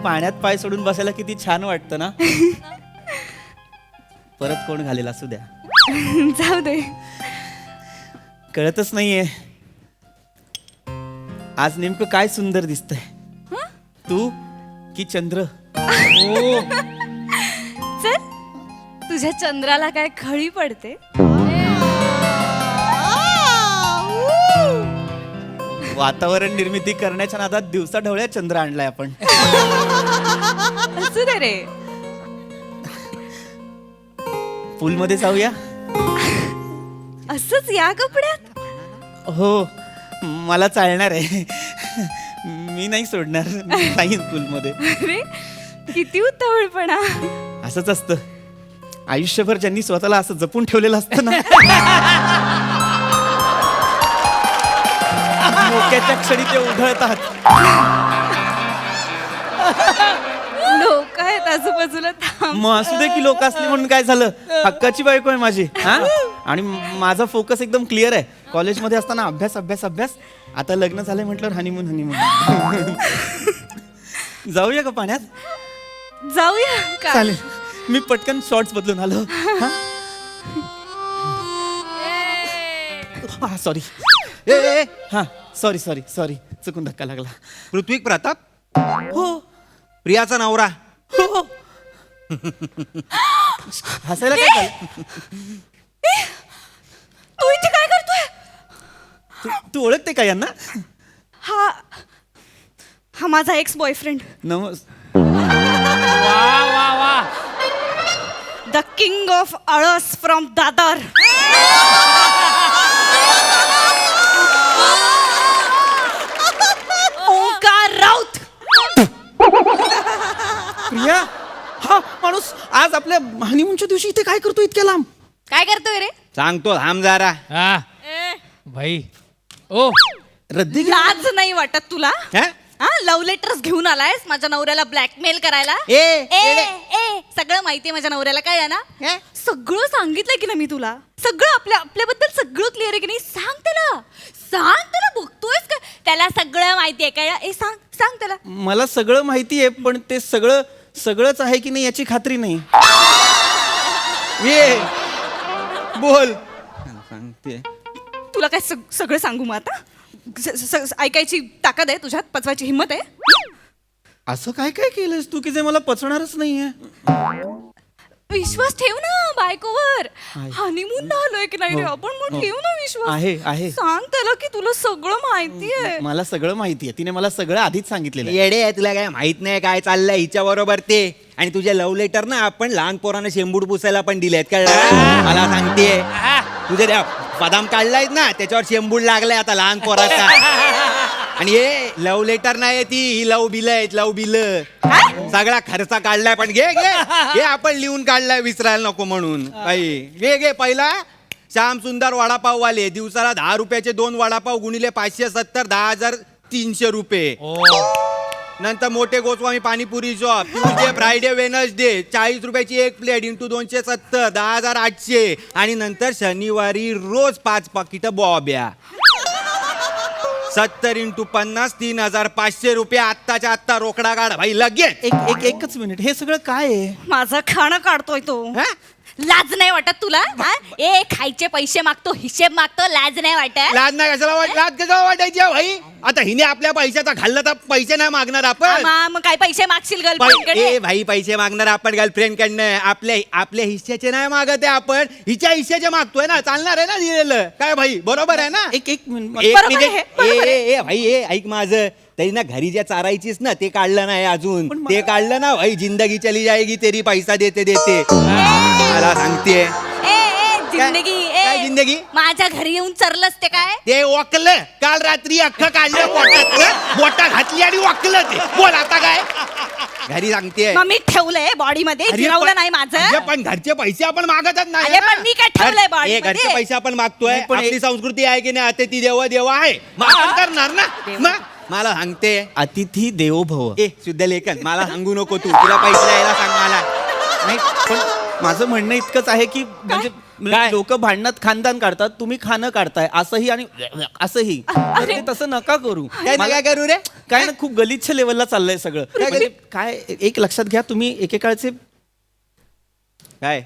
पाण्यात पाय सोडून बसायला किती छान वाटतं ना. परत कोण घालेल असू द्या. जाऊ दे. कळतच नाहीये आज नेमकं काय सुंदर दिसतंय, तू की चंद्र. चल, तुझ्या चंद्राला काय खळी पडते. वातावरण निर्मिती करण्याच्या नादात दिवसा ढवळ्या चंद्र आणलाय आपण. असू दे रे. पूल मध्ये जाऊया. असंच या कपड्यात. हो, मला चालणार आहे. मी नाही सोडणार. नाही पूल मध्ये. अरे किती उतावळपणा. असंच असतं आयुष्यभर. ज्यांनी स्वतःला असं जपून ठेवलेलं असतं ना, मोक्याच्या क्षणी ते उधळतात. लोक आहेत आजूबाजूला. थांब. मग असू दे की लोक असली म्हणून काय झालं. हक्काची बायको आहे माझी. हा, आणि माझा फोकस एकदम क्लिअर आहे. कॉलेजमध्ये असताना अभ्यास अभ्यास अभ्यास. आता लग्न झालंय म्हटल्यावर हनीमून हनीमून. जाऊया का पाण्यात. जाऊया का? चालेल. मी पटकन शॉर्ट्स बदलून आलो. सॉरी. हा, सॉरी सॉरी सॉरी, चुकून धक्का लागला. पृथ्वी प्रताप, हो प्रियाचा नवरा. हो. हसायला काय झालं? तू इथे काय करतोय? तू ओळखते का यांना? हा हा माझा ex boyfriend, the king of आळस फ्रॉम दादर. ओंकार राऊत. प्रिया, हा माणूस आज आपल्या हनीमूनच्या दिवशी इथे काय करतो इतक्या लांब? काय करतोय रे? सांगतो थांब जरा. हा भाई. ओ रद्दी लाज नाही वाटत तुला? हा? हा, लव्ह लेटर्स घेऊन आलायस माझ्या नवऱ्याला ब्लॅकमेल करायला? ए, सगळं माहितीये माझ्या नवऱ्याला. काय आहे ना, सगळं सांगितलंय की ना मी तुला. सगळं आपल्याबद्दल सगळं क्लिअर आहे की नाही? सांग त्याला बघतोयस का? त्याला सगळं माहितीये काय? सांग त्याला. मला सगळं माहिती आहे, पण ते सगळंच आहे की नाही याची खात्री नाही. ये बोल. सांगते. तुला काय सगळं सांगू मग आता? ऐकायची ताकद आहे तुझ्यात? पचवायची हिंमत आहे? असं काय काय केलंस तू की जे मला पचणारच नाहीये? विश्वास ठेव ना बायकोवर. आहे. हनीमून आलोय की नाही रे हो, आपण, मग हो. ठेव ना विश्वास. आहे. सांग त्याला की तुला सगळं माहितीये. मला सगळं माहिती आहे. तिने मला सगळं आधीच सांगितलेलं आहे. येडे आहे, तुला काय माहित नाही काय चाललंय हिच्या बरोबर ते. आणि तुझे लव्ह लेटर ना आपण लहान पोरांना शेंबूड पुसायला पण दिलेत. कळलं? मला सांगते तुझे त्या बदाम काढलायत ना त्याच्यावर शेंबूड लागलाय आता लहान पोराचा. आणि हे लव्ह लेटर नाही ती, ही लव बिल आहेत. लव बिल सगळा खर्च काढलाय. पण घे आपण लिहून काढलाय विसरायला नको म्हणून. घे पहिला श्याम सुंदर वडापाव वाले दिवसाला 10 रुपयाचे 2 वडापाव गुणिले 570 10,300 रुपये. नंतर मोठे Goswami panipuri shop Tuesday Friday Wednesday 40 रुपयाची 1 प्लेट इंटू 270 10,800. आणि नंतर शनिवारी रोज 5 पाकिटं बॉब्या 70 इंटू 50 3,500 रुपये. आत्ताच्या आत्ता रोकडा काढ भाई लगेच. एकच मिनिट, हे सगळं काय आहे? माझं खाणं काढतोय तो. हा? लाज नाही वाटत तुला? हा? खायचे पैसे मागतो, हिशेब मागतो, लाज नाही वाटत? लाज नाही कशाला लाज कशाला वाटायची आहे भाई? आता हिने आपल्या पैशाचा खाल्ला तर पैसे नाही मागणार आपण. मग काय पैसे मागशील ए गर्लफ्रेंडकडे? भाई पैसे मागणार आपण गर्लफ्रेंड कडनं. आपल्या हिश्श्याचे नाही मागत आहे आपण, हिच्या हिश्श्याचे मागतोय ना. चालणार आहे ना दिलेलं? काय भाई बरोबर आहे ना? एक मिनिट. एक बरोबर मिनिट. आहे, बरोबर आहे. ए भाई ऐक माझं. तरी ना घरी ज्या चारायचीस ना ते काढलं नाही अजून. ते काढलं ना भाई जिंदगी चली जाएगी तेरी पैसा देते देते. मला सांगते जिंदगी काय जिंदगी? माझ्या घरी येऊन चरलंस ते काय? ते वाकलं काल रात्री अख्खं काढलं पोटात. बोटा घातली आणि वाकलं ते. बोल आता काय घरी सांगते. मग मी ठेवलंय बॉडी मध्ये, गिरवलं नाही माझं. पण घरचे पैसे आपण मागतच नाही अरे ना. पण मी काय ठेवलंय body हे घरचे मध्ये? पैसे आपण मागतोय. नाही, पण आपली संस्कृती आहे की नाही? अतिथी देव देव आहे. मग आपण करणार ना. मग मला सांगते अतिथी देवो भव. शुद्ध लेखन मला सांगू नको तुला पैसे द्यायला सांग मला. नाही, पण माझं म्हणणं इतकंच आहे की म्हणजे लोक भांडणात खानदान काढतात, तुम्ही खाणं काढताय असंही आणि असंही. तर ते तसं नका करू. काय करू रे? काय ना खूप गलिच्छ लेवलला चाललंय सगळं म्हणजे काय एक लक्षात घ्या तुम्ही एकेकाळचे काय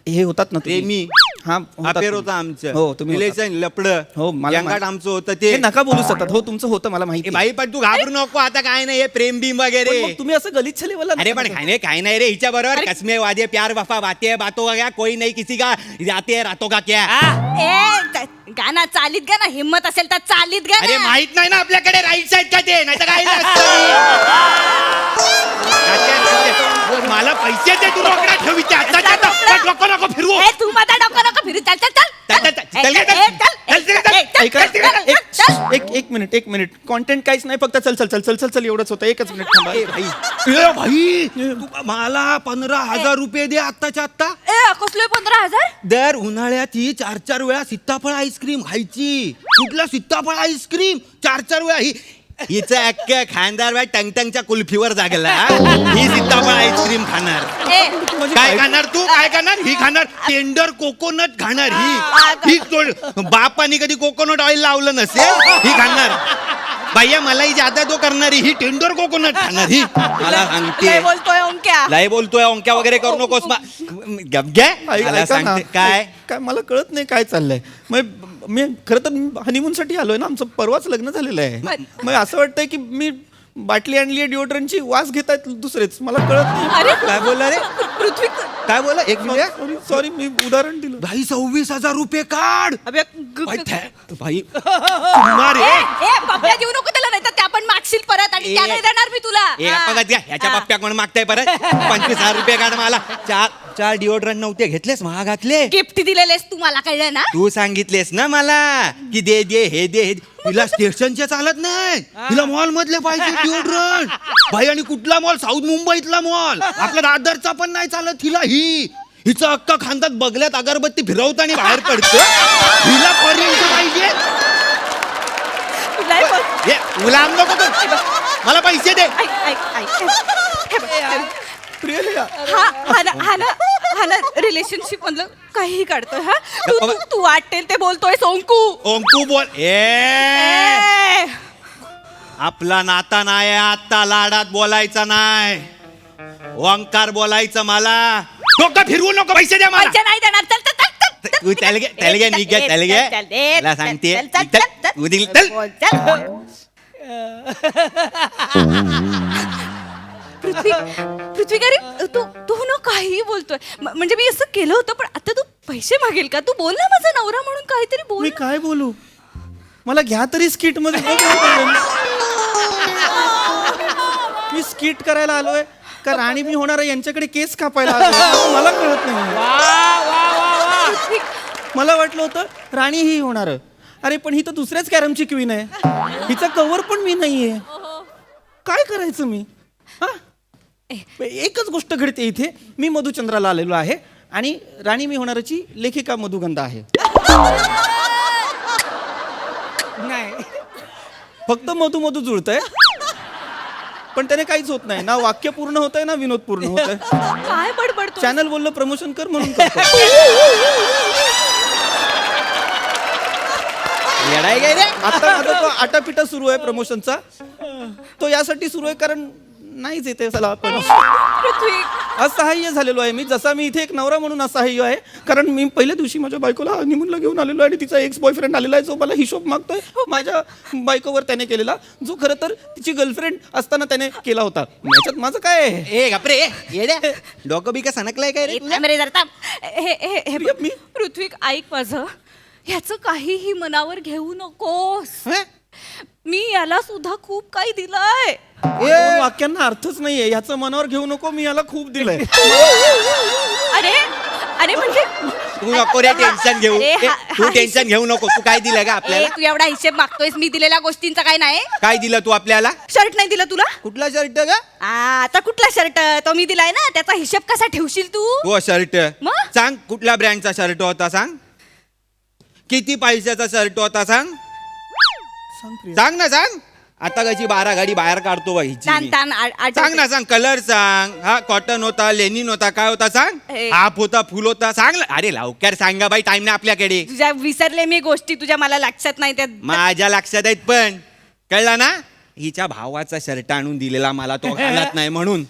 हे होतात ना तुम्ही. प्रेमी हा होतात अफेअर तुम्ही. होतं आमचं हो तुम्ही होतात. रिलेशन लपडं हो मला यंगाट आमचं होतं ते ते नका बोलू सतत हो तुमचं होतं मला माहिती ए बाई पण तू घाबरू नको आता काय नाही हे प्रेम बिम वगैरे पण मग तुम्ही असं गलिच्छ लेवलला अरे पण काय नाही रे हिच्या बरोबर कसमे वादे प्यार वफा बातें बातों का क्या कोई नहीं किसी का जाते रातों का क्या गाना चालीत गा ना हिम्मत असेल तर चालीत गा अरे ना. माहित नाही ना आपल्याकडे राईट साईड का ते नाही तर काय मला पैसे दे तू रोकडा ठेवीचे नको नको फिरवू ए, तू माझा डोकं नको फिरू चल चल चल चल, चल, चल, ए, चल, ए, चल, ए, चल, चल, चल, ए, चल, ऐका चल, चल, एक- चल. एक मिनिट कॉन्टेंट काहीच नाही फक्त चल चल चल चल चल चल एवढंच होतं एकच मिनिट थांबा ए भाई तू मला 15,000 रुपये दे आत्ताच्या आत्ता ए कसले 15,000 दर उन्हाळ्यात ही 4-4 वेळा सीताफळ आईस्क्रीम खायची कुठला सीताफळ आईस्क्रीम 4-4 वेळा ही हिचं अक्क खानदार बाय टंगटंगच्या कुल्फीवर जागला ही सीताफळ आईस्क्रीम खाणार ए काय खाणार तू काय खाणार ही खाणार टेंडर कोकोनट खाणार ही बापानी कधी कोकोनट ऑइल लावलं नसेल ही खाणार भैया मलाही ज्यादा तो करणारी ही टेंडर कोकोनट खाणार ही मला सांगते लय बोलतोय ओंक्या लय बोलतोय ओंक्या वगैरे करू नकोस गप घे मला ऐका ना. सांगते काय काय मला कळत नाही काय चाललंय मग मी खरं तर हनीमून साठी आलोय ना आमचं परवाच लग्न झालेलं आहे मग असं वाटतंय की मी बाटली आणली आहे डिओड्रंटची वास घेत आहेत दुसरेच मला कळत नाही अरे काय बोलला रे पृथ्वी काय बोलला एक मिनिट सॉरी मी उदाहरण दिलं भाई 26,000 रुपये काढ अबे भाई भाई तुम्हा रे ए बापड्या देऊ नको त्याला नाही तर त्या पण मागशील परत आणि ए, त्या नाही देणार मी तुला ए बघत घ्या ह्याच्या बाप्प्या कोण मागताय परत 25,000 रुपये काढ मला चार डिओड्रंट नव्हते घेतलेस महागातले गिफ्ट दिलेलेस तू मला कळलं ना तू सांगितलेस ना मला की दे दे हे दे तिला स्टेशनचे चालत नाही तिला मॉल मधले पाहिजे डिओड्रंट भाई आणि कुठला मॉल साऊथ मुंबईतला मॉल आपल्या दादरचा पण नाही चालत हिला हिचं अक्का खांदात बगल्यात अगरबत्ती फिरवताना बाहेर पडतं हिला पर्यंत पाहिजे तुला हे गुलाम नको करू. मला पैसे दे हा ना रिलेशनशिप मधलं काहीही काढतोय हा तू वाटेल ते बोलतोय सोंकू ओंकू बोल ए आपला नाता नाही आत्ता लाडात बोलायचा नाही ओंकार बोलायचं मला डोकं फिरवू नको पैसे द्या मला पैसे नाही देणार चल चल चल, चल तू त्याला घे चल, मला सांगते चल, चल, चल, चल. तू दिल चल बोल, चल. पृथ्वी का रे तू तू ना काहीही बोलतोय म्हणजे मी असं केलं होतं पण आता तू पैसे मागेल का तू बोल ना माझा नवरा म्हणून काहीतरी बोल मी ना. काय बोलू मला घ्या तरी स्किट मध्ये बघ ना. मी स्किट करायला आलोय का राणी मी होणार आहे यांच्याकडे केस कापायला आलोय मला कळत नाही पृथ्वी, मला वाटलं होतं राणी ही होणार अरे पण ही तर दुसऱ्याच कॅरमची क्वीन आहे हिचा कव्हर पण मी नाहीये काय करायचं मी हा एकच गोष्ट घडते इथे मी मधुचंद्राला आलेलो आहे आणि राणी मी होणारची लेखिका मधुगंधा आहे नाही फक्त मधू मधू जुळतंय पण त्याने काहीच होत नाही ना वाक्य पूर्ण होत आहे ना विनोद पूर्ण होत आहे काय बडबडतो चॅनल बोललं प्रमोशन कर म्हणून करतो. येडाय काय रे आता माझा तो आटापिटा सुरू आहे प्रमोशनचा तो यासाठी सुरू आहे कारण नाहीच येते चला आपण पृथ्वी असहाय्य झालेलो आहे मी जसा मी इथे एक नवरा म्हणून असहाय्य आहे कारण मी पहिल्या दिवशी माझ्या बायकोला हनीमूनला घेऊन आलेलो आहे आणि तिचा एक्स बॉयफ्रेंड आलेला आहे जो मला हिशोब मागतोय माझ्या बायकोवर त्याने केलेला जो खरं तर तिची गर्लफ्रेंड असताना त्याने केला होता याच्यात माझं काय आहे ए गपरे येड्या डोकं बी का सणकलाय काय रे तुझं? हे हे प्रिया, मी पृथ्वी ऐक माझं ह्याचं काहीही मनावर घेऊ नकोस हं? मी याला सुद्धा खूप काही दिलंय दोन वाक्यांना अर्थच नाहीये ह्याचं मनावर घेऊ नको मी याला खूप दिलंय अरे अरे म्हणजे तू नको रे टेन्शन घेऊ अरे, ए, तू टेन्शन घेऊ नको तू काय दिलं का ए, आपल्याला तू एवढा हिशेब मागतोयस मी दिलेल्या गोष्टींचा काय नाही काय दिलं तू आपल्याला शर्ट नाही दिला तुला कुठला शर्ट का आता कुठला शर्ट तो मी दिलाय ना त्याचा हिशेब कसा ठेवशील तू हो शर्ट मग? सांग कुठल्या ब्रँडचा शर्ट होता सांग किती पैशाचा शर्ट होता सांग सांग प्रिया. सांग ना सांग आता कशी 12 गाडी बाहेर काढतो बा हिची तान मी. तान सांग ना सांग कलर सांग हा कॉटन होता लेनिन होता काय होता सांग ए. हाफ होता फुल होता सांग ना. अरे लवकर सांगा बाई टाइम नाही आपल्याकडे तुझ्या विसरले मी गोष्टी तुझ्या मला लक्षात नाही त्या माझ्या लक्षात आहेत पण कळला ना हिच्या भावाचा शर्ट आणून दिलेला मला तो घालत नाही म्हणून.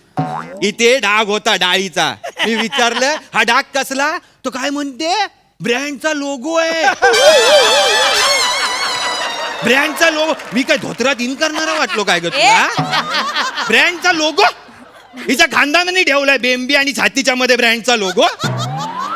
इथे डाग होता डाळीचा. मी विचारलं हा डाग कसला, तो काय म्हणते ब्रँडचा लोगो आहे. ब्रँडचा लोगो. मी काय धोत्रात इन करणारा वाटलो काय ग तुला? ब्रँडचा लोगो हिच्या खानदानाने ठेवलाय बेंबी आणि छातीच्या मध्ये ब्रँडचा लोगो.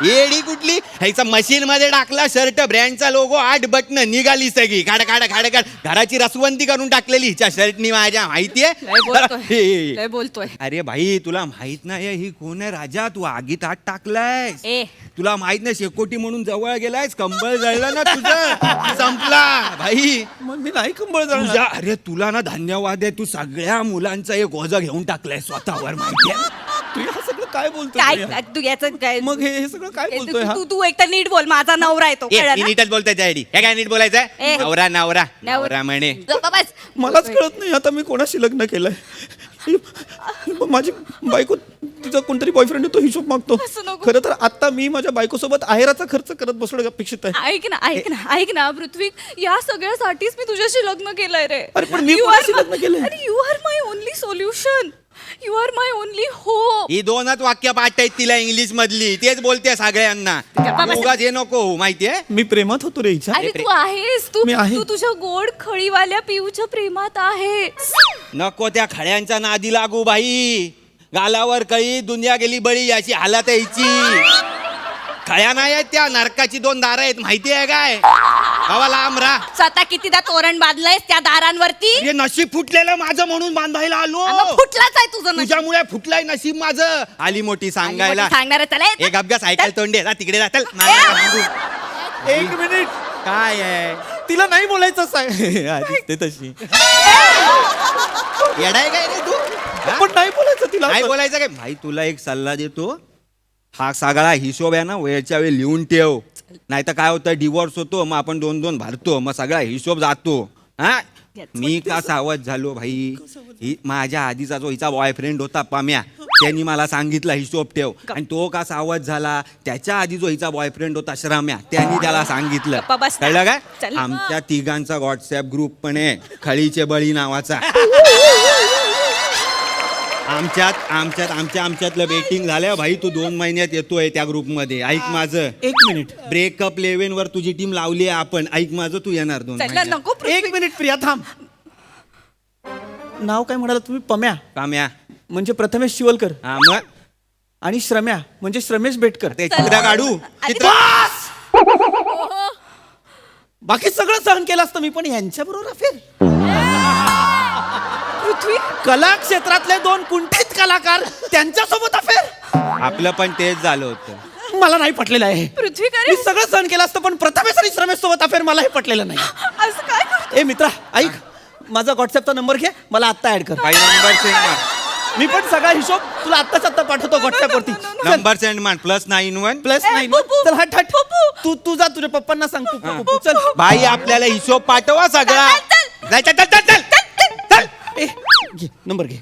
येडी कुठली, ह्याचा मशीन मध्ये टाकला शर्ट, ब्रँडचा लोगो, 8 बटन, निघाली सगळी खाड खाड खाड खाड. घराची रसवंती करून टाकलेली हिच्या शर्टनी माझ्या, माहितीये? लय बोलतोय. अरे भाई तुला माहित नाही ही कोण आहे राजा, तू आगीत हात टाकलाय. ए तुला माहित नाही शेकोटी म्हणून जवळ गेलायस, कंबळ जळलं ना तुझं, संपला भाई. मग मी नाही कंबळ तुझ्या जाणार. अरे तुला ना धन्यवाद आहे, तू सगळ्या मुलांचा एक ओझं घेऊन टाकलाय स्वतःवर, माहितीये? तू हे सगळं काय बोलतोय काय प्रिया? तू याचं काय मग हे सगळं काय बोलतोय हा? तू तू एकतर नीट बोल, माझा नवरा आहे तो, ए, कळलं ती ना? नीटच बोलताय डॅडी. हे काय नीट बोलायचंय? ए. नवरा नवरा नवरा म्हणे. गप्प बस. मलाच कळत नाही आता मी कोणाशी लग्न केलंय. माझी बायको तिचा कोणतरी बॉयफ्रेंड तो हिशोब मागतो. असं नको. खरं तर आता मी माझ्या बायकोसोबत आहेराचा खर्च करत बसणं अपेक्षित आहे. ऐक ना पृथ्वी, या सगळ्यासाठीच मी तुझ्याशी लग्न केलंय रे. अरे पण मी कोणाशी लग्न केलंय? अरे you are my only solution, you are my only hope. ही 2च वाक्य पाठ आहेत तिला इंग्लिश मधली, तेच बोलते सगळ्यांना. गप्पा बस. उगाच हे नको होऊ, माहितीये? मी प्रेमात होतो रे हिच्या. अरे तू आहेस, तू मी आहे. तू तुझ्या गोड खळीवाल्या पिऊच्या प्रेमात आहेस. नको त्या खड्यांच्या नादी लागू बाई. गालावर कळी दुनिया गेली बळी अशी हालत आहे हिची. खळ्या नाही आहेत त्या, नरकाची 2 दारं आहेत, माहिती आहे काय? हवा लांब राहा. स्वतः कितीदा तोरण बांधलंयस त्या दारांवरती. हे नशीब फुटलेलं माझं म्हणून बांधायला आलो. मग फुटलाच आहे तुझं नशीब. तुझ्यामुळे फुटलाय नशीब माझं. आली मोठी सांगायला. सांगणार चला एक अपघात सायकल तोंडे जा तिकडे जातल. एक मिनिट, काय आहे तिला नाही बोलायचं ते तशी. येडाय काय रे तू? हा? पण नाही बोलायचं तिला. नाही बोलायचं काय भाई, तुला एक सल्ला देतो. हा सगळा हिशोब आहे ना वेळच्या वेळी लिहून ठेव, नाही तर काय होतं डिवोर्स होतो, मग आपण 2-2 भरतो, मग सगळा हिशोब जातो. हा मी का सावध झालो भाई, ही माझ्या आधीचा जो हिचा बॉयफ्रेंड होता पाम्या, त्यांनी मला सांगितलं हिशोब ठेव. आणि तो का सावध झाला, त्याच्या आधी जो हिचा बॉयफ्रेंड होता श्रम्या, त्यांनी त्याला सांगितलं. गप्पा बस ना. कळलं काय? चल. आमच्या तिघांचा व्हॉट्सअप ग्रुप पण आहे, खळीचे बळी नावाचा. आमच्यातलं बेटिंग झालं भाई. तू 2 महिन्यात येतोय त्या ग्रुप मध्ये. ऐक माझं, एक मिनिट, ब्रेकअप 11 वर तुझी टीम लावली आहे आपण. ऐक माझं, तू येणार 2 चला महिन्यात. नको पृथ्वी. एक मिनिट प्रिया थांब. नाव काय म्हणाला तुम्ही? पम्या काम्या. म्हणजे प्रथमेश शिवलकर हा मग आणि श्रम्या म्हणजे श्रमेश बेटकर. ते चित्र काढू. अरे चित्र बाकी सगळं सहन केलं असतं मी, पण यांच्या बरोबर अफेअर. पृथ्वी कला क्षेत्रातले 2 कुंठित कलाकार त्यांच्यासोबत अफेअर. आपलं पण तेच झालं होतं. मला नाही पटलेलं आहे. पृथ्वी मी करे सगळं सहन केलं असतं, पण प्रथमेश आणि श्रमेश सोबत अफेअर मला हे पटलेलं नाही. असं काय करतो? ए मित्रा ऐक, माझा व्हॉट्सअपचा नंबर घे, मला आत्ता ऍड कर. काही नंबर सेंड मार. मी पण सगळा हिशोब तुला आत्ताच आत्ता पाठवतो व्हॉट्सअप वरती. नंबर सेंड मार. +91. +9. पप्पू. चल हट हट. तू जा तुझ्या पप्पांना सांग. तू चल. भाई आपल्याला हिशोब पाठवा सगळा. चल, चल, चल, चल, चल, चल, चल. ए घे नंबर घे.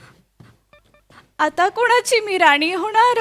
आता कोणाची मी राणी होणार?